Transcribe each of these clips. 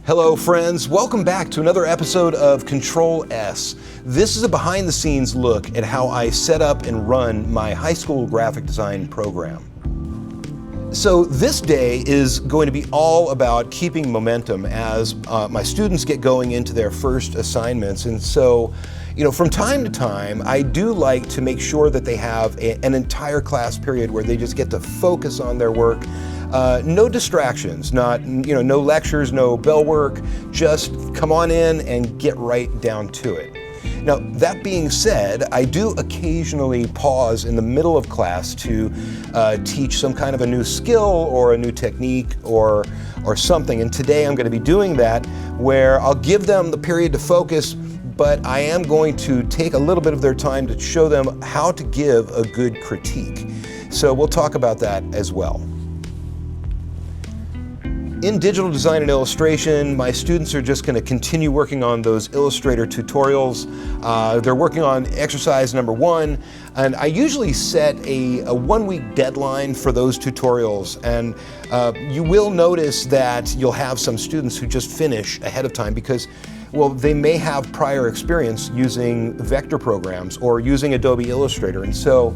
Hello friends, welcome back to another episode of CTRL+S. This is a behind the scenes look at how I set up and run my high school graphic design program. So this day is going to be all about keeping momentum as my students get going into their first assignments. And so, from time to time, I do like to make sure that they have an entire class period where they just get to focus on their work. No distractions, no lectures, no bell work, just come on in and get right down to it. Now, that being said, I do occasionally pause in the middle of class to teach some kind of a new skill or a new technique or something. And today I'm going to be doing that where I'll give them the period to focus, but I am going to take a little bit of their time to show them how to give a good critique. So we'll talk about that as well. In digital design and illustration, my students are just going to continue working on those Illustrator tutorials. They're working on exercise number 1, and I usually set a 1-week deadline for those tutorials. And you will notice that you'll have some students who just finish ahead of time because, well, they may have prior experience using vector programs or using Adobe Illustrator. And so,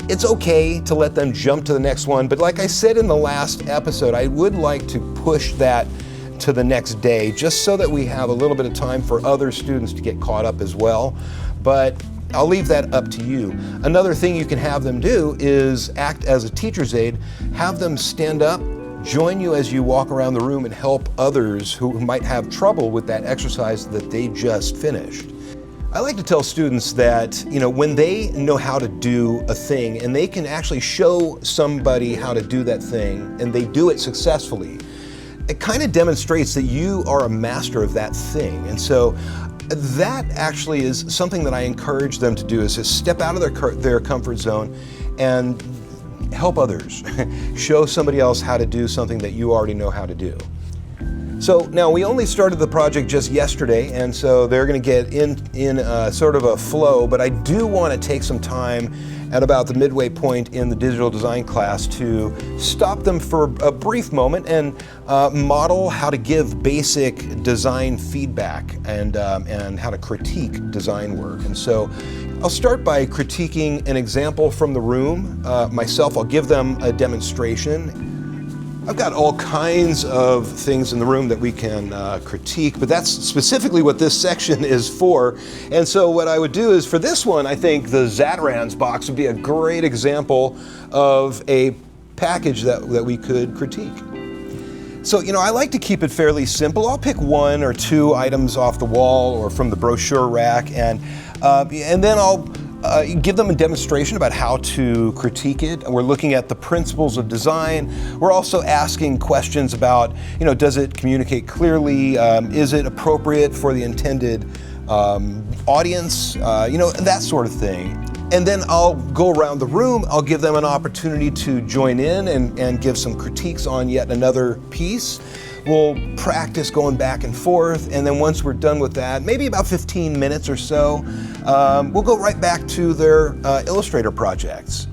it's okay to let them jump to the next one, but like I said in the last episode, I would like to push that to the next day just so that we have a little bit of time for other students to get caught up as well. But I'll leave that up to you. Another thing you can have them do is act as a teacher's aide. Have them stand up, join you as you walk around the room and help others who might have trouble with that exercise that they just finished. I like to tell students that, when they know how to do a thing and they can actually show somebody how to do that thing and they do it successfully, it kind of demonstrates that you are a master of that thing. And so that actually is something that I encourage them to do, is to step out of their comfort zone and help others. Show somebody else how to do something that you already know how to do. So now we only started the project just yesterday, and so they're going to get in sort of a flow, but I do want to take some time at about the midway point in the digital design class to stop them for a brief moment and model how to give basic design feedback and how to critique design work. And so I'll start by critiquing an example from the room. Myself, I'll give them a demonstration. I've got all kinds of things in the room that we can critique, but that's specifically what this section is for. And so what I would do is, for this one, I think the Zatarans box would be a great example of a package that we could critique. So, I like to keep it fairly simple. I'll pick 1 or 2 items off the wall or from the brochure rack, and then I'll give them a demonstration about how to critique it. We're looking at the principles of design. We're also asking questions about, does it communicate clearly? Is it appropriate for the intended audience? That sort of thing. And then I'll go around the room. I'll give them an opportunity to join in and give some critiques on yet another piece. We'll practice going back and forth, and then once we're done with that, maybe about 15 minutes or so, we'll go right back to their Illustrator projects.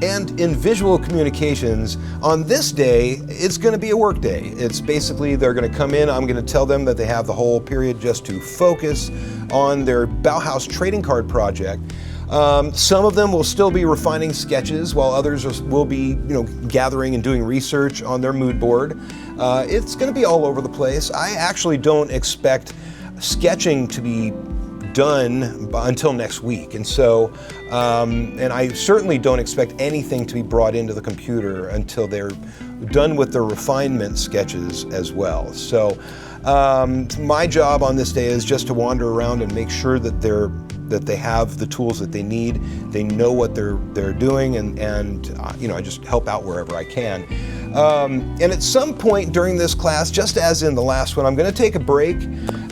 And in visual communications, on this day, it's going to be a work day. It's basically, they're going to come in, I'm going to tell them that they have the whole period just to focus on their Bauhaus trading card project. Some of them will still be refining sketches, while others will be, gathering and doing research on their mood board. It's going to be all over the place. I actually don't expect sketching to be done until next week, and so, and I certainly don't expect anything to be brought into the computer until they're done with their refinement sketches as well. So, my job on this day is just to wander around and make sure that they have the tools that they need, they know what they're doing, and I just help out wherever I can. And at some point during this class, just as in the last one, I'm going to take a break.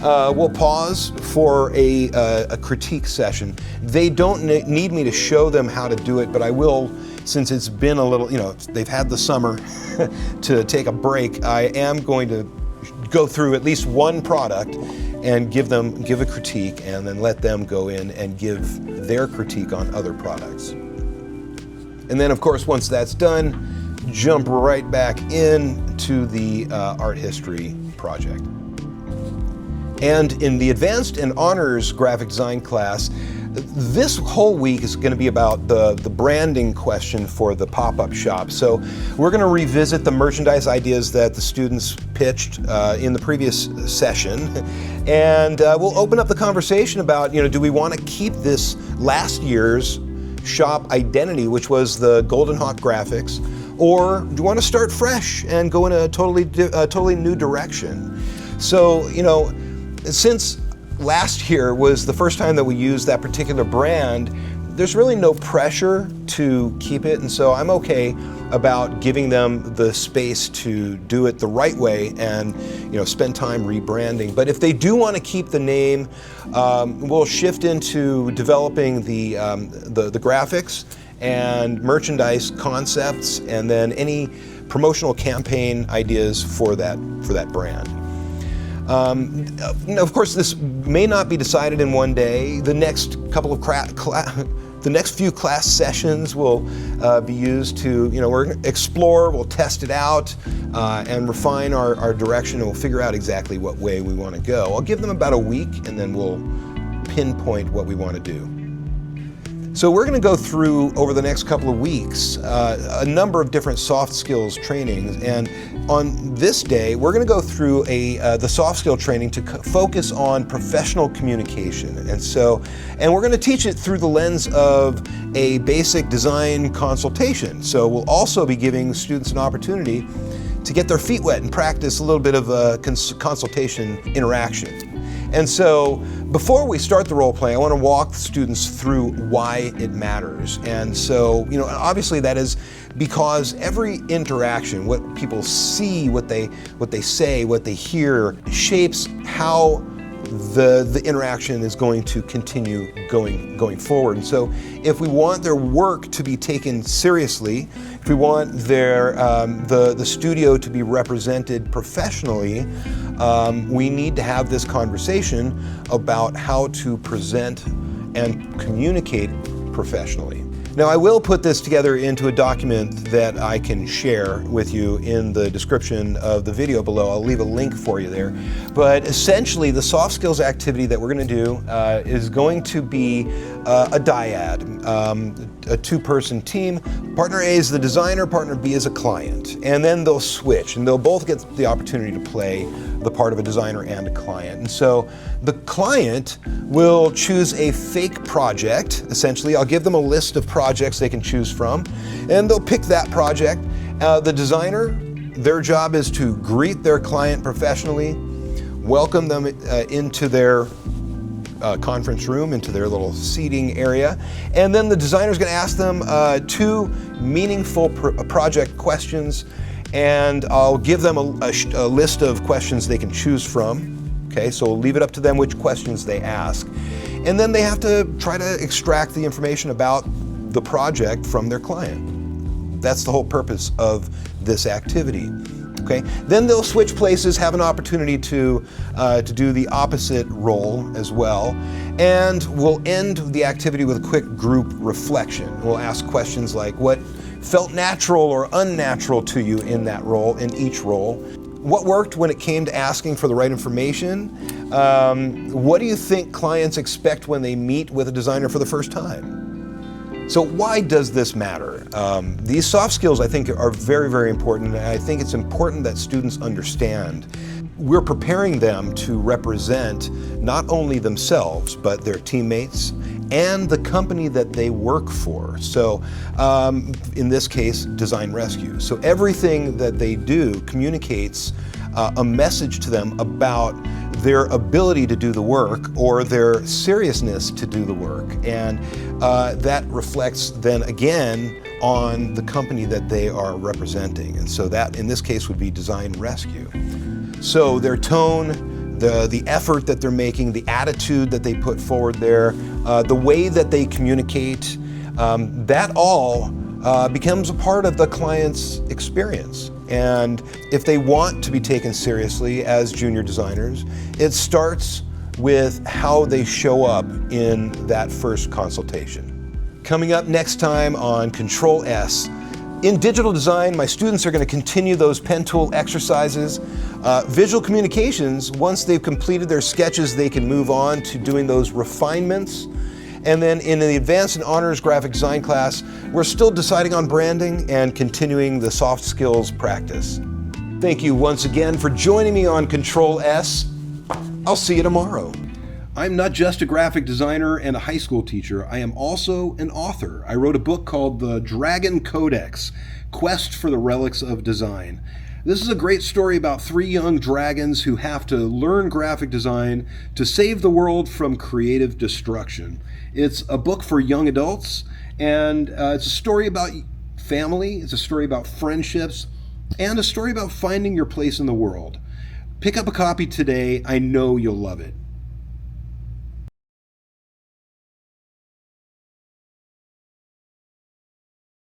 We'll pause for a critique session. They don't need me to show them how to do it, but I will, since it's been a little, they've had the summer to take a break. I am going to go through at least one product and give a critique, and then let them go in and give their critique on other products. And then, of course, once that's done, jump right back into the art history project. And in the advanced and honors graphic design class, this whole week is going to be about the branding question for the pop-up shop. So we're going to revisit the merchandise ideas that the students pitched in the previous session, and we'll open up the conversation about, do we want to keep this last year's shop identity, which was the Golden Hawk graphics, or do you want to start fresh and go in a totally new direction? So, since last year was the first time that we used that particular brand, there's really no pressure to keep it, and so I'm okay about giving them the space to do it the right way and spend time rebranding. But if they do want to keep the name, we'll shift into developing the graphics and merchandise concepts, and then any promotional campaign ideas for that brand. Of course, this may not be decided in one day. The next couple of the next few class sessions will be used to, we're going to explore, we'll test it out, and refine our direction, and we'll figure out exactly what way we want to go. I'll give them about a week, and then we'll pinpoint what we want to do. So we're going to go through, over the next couple of weeks, a number of different soft skills trainings, and on this day we're going to go through the soft skill training to focus on professional communication, and we're going to teach it through the lens of a basic design consultation. So we'll also be giving students an opportunity to get their feet wet and practice a little bit of a consultation interaction. And so before we start the role play, I want to walk students through why it matters. And so, obviously that is because every interaction, what people see, what they say, what they hear, shapes how the interaction is going to continue going forward. And so if we want their work to be taken seriously, if we want the studio to be represented professionally, we need to have this conversation about how to present and communicate professionally. Now, I will put this together into a document that I can share with you in the description of the video below. I'll leave a link for you there. But essentially, the soft skills activity that we're going to do is going to be a dyad, a two-person team. Partner A is the designer, partner B is a client. And then they'll switch, and they'll both get the opportunity to play the part of a designer and a client. And so the client will choose a fake project. Essentially, I'll give them a list of projects they can choose from, and they'll pick that project. The designer, their job is to greet their client professionally, welcome them into their conference room, into their little seating area, and then the designer is going to ask them two meaningful project questions, and I'll give them a list of questions they can choose from. Okay, so we'll leave it up to them which questions they ask. And then they have to try to extract the information about the project from their client. That's the whole purpose of this activity. Okay, then they'll switch places, have an opportunity to do the opposite role as well, and we'll end the activity with a quick group reflection. We'll ask questions like, what felt natural or unnatural to you in that role, in each role? What worked when it came to asking for the right information? What do you think clients expect when they meet with a designer for the first time? So why does this matter? These soft skills, I think, are very, very important, and I think it's important that students understand. We're preparing them to represent not only themselves, but their teammates and the company that they work for. So in this case, Design Rescue. So everything that they do communicates a message to them about their ability to do the work or their seriousness to do the work. And that reflects then again on the company that they are representing. And so that in this case would be Design Rescue. So their tone, the effort that they're making, the attitude that they put forward there, the way that they communicate, that all becomes a part of the client's experience. And if they want to be taken seriously as junior designers, it starts with how they show up in that first consultation. Coming up next time on CTRL+S, In digital design, my students are going to continue those pen tool exercises. Visual communications, once they've completed their sketches, they can move on to doing those refinements. And then in the advanced and honors graphic design class, we're still deciding on branding and continuing the soft skills practice. Thank you once again for joining me on CTRL+S. I'll see you tomorrow. I'm not just a graphic designer and a high school teacher, I am also an author. I wrote a book called The Dragon Codex, Quest for the Relics of Design. This is a great story about 3 young dragons who have to learn graphic design to save the world from creative destruction. It's a book for young adults, and it's a story about family, it's a story about friendships, and a story about finding your place in the world. Pick up a copy today. I know you'll love it.